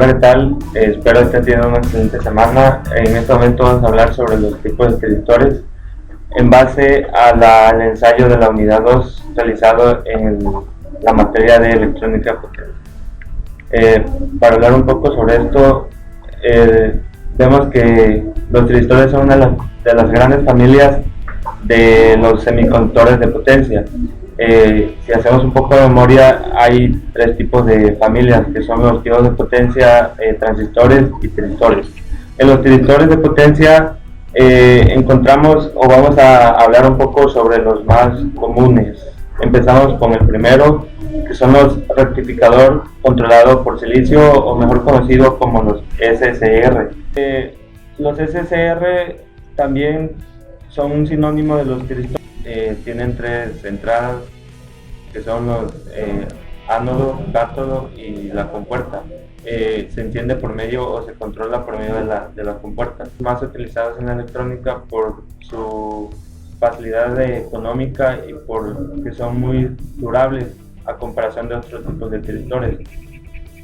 Hola, ¿qué tal? Espero que estén teniendo una excelente semana. En este momento vamos a hablar sobre los tipos de predictores en base al ensayo de la unidad 2 realizado en la materia de electrónica potencia. Para hablar un poco sobre esto, vemos que los predictores son una de las grandes familias de los semiconductores de potencia. Si hacemos un poco de memoria, hay tres tipos de familias, que son los tipos de potencia, transistores y trisitores. En los trisitores de potencia encontramos, o vamos a hablar un poco sobre los más comunes. Empezamos con el primero, que son los rectificador controlado por silicio, o mejor conocido como los SSR. Los SSR también son un sinónimo de los trisitores. Tienen tres entradas, que son los ánodo, cátodo y la compuerta. Se enciende por medio o se controla por medio de la compuerta. Más utilizados en la electrónica por su facilidad económica y porque son muy durables a comparación de otros tipos de trisitores.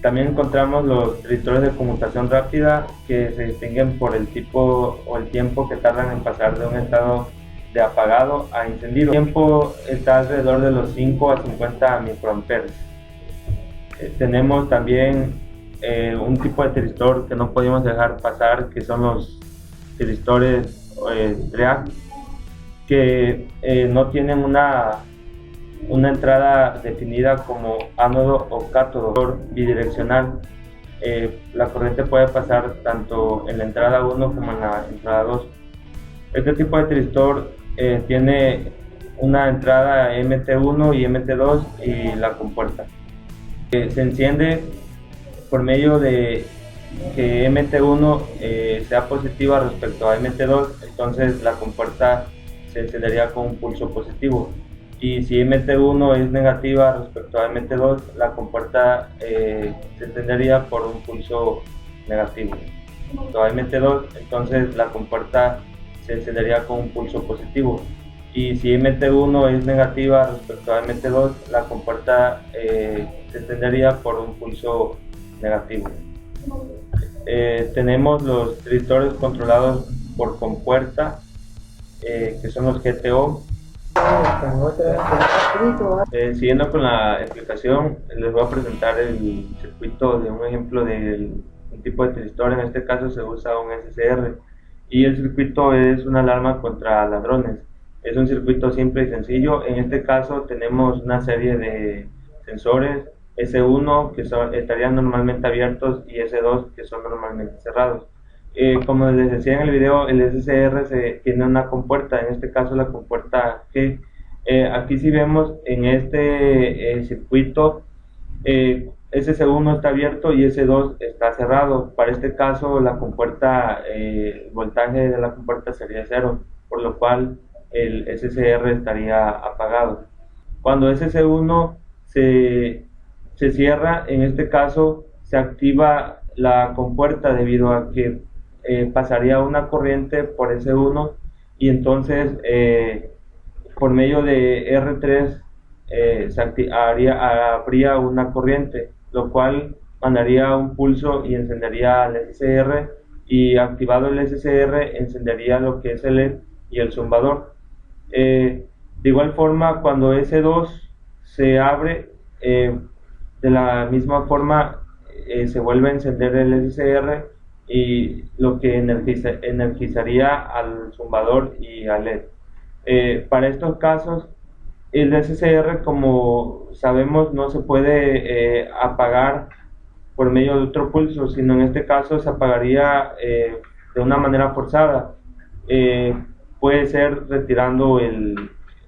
También encontramos los trisitores de conmutación rápida, que se distinguen por el tipo o el tiempo que tardan en pasar de un estado de apagado a encendido. El tiempo está alrededor de los 5 a 50 microamperes. Tenemos también un tipo de tristor que no podemos dejar pasar, que son los tristores TREAC, que no tienen una entrada definida como ánodo o cátodo bidireccional. La corriente puede pasar tanto en la entrada 1 como en la entrada 2. Este tipo de tristor tiene una entrada MT1 y MT2 y la compuerta. Se enciende por medio de que MT1 sea positiva respecto a MT2, entonces la compuerta se encendería con un pulso positivo. Y si MT1 es negativa respecto a MT2, la compuerta se encendería por un pulso negativo. Respecto a MT2, entonces la compuerta se encendería con un pulso positivo. Y si MT1 es negativa respecto a MT2, la compuerta se encendería por un pulso negativo. Tenemos los trisitores controlados por compuerta, que son los GTO. Siguiendo con la explicación, les voy a presentar el circuito de un ejemplo de un tipo de tristor. En este caso se usa un SSR, y el circuito es una alarma contra ladrones. Es un circuito simple y sencillo. En este caso tenemos una serie de sensores, S1 que estarían normalmente abiertos y S2 que son normalmente cerrados. Como les decía en el video, el SSR tiene una compuerta, en este caso la compuerta G. Aquí si vemos en este circuito, S1 está abierto y S2 está cerrado. Para este caso la compuerta, el voltaje de la compuerta sería 0, por lo cual el SSR estaría apagado. Cuando SS1 se cierra, en este caso se activa la compuerta debido a que pasaría una corriente por S1, y entonces por medio de R3 habría una corriente, lo cual mandaría un pulso y encendería el SSR, y activado el SSR encendería lo que es el LED y el zumbador. De igual forma, cuando S2 se abre, de la misma forma se vuelve a encender el SSR, y lo que energizaría al zumbador y al LED. Para estos casos, el SSR, como sabemos, no se puede apagar por medio de otro pulso, sino en este caso se apagaría de una manera forzada. Puede ser retirando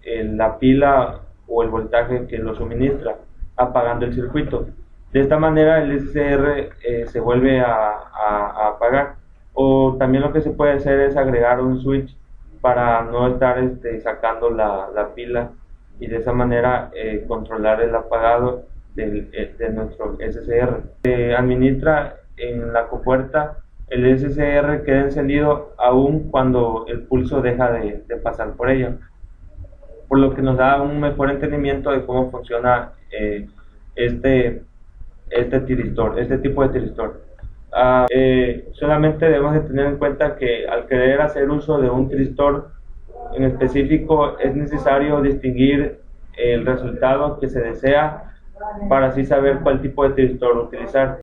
la pila o el voltaje que lo suministra, apagando el circuito. De esta manera el SSR se vuelve a apagar. O también lo que se puede hacer es agregar un switch para no estar sacando la pila, y de esa manera controlar el apagado de nuestro SSR. Se administra en la compuerta. El SSR queda encendido aún cuando el pulso deja de pasar por ella, por lo que nos da un mejor entendimiento de cómo funciona este tipo de tiristor. Solamente debemos de tener en cuenta que al querer hacer uso de un tristor en específico es necesario distinguir el resultado que se desea para así saber cuál tipo de tristor utilizar.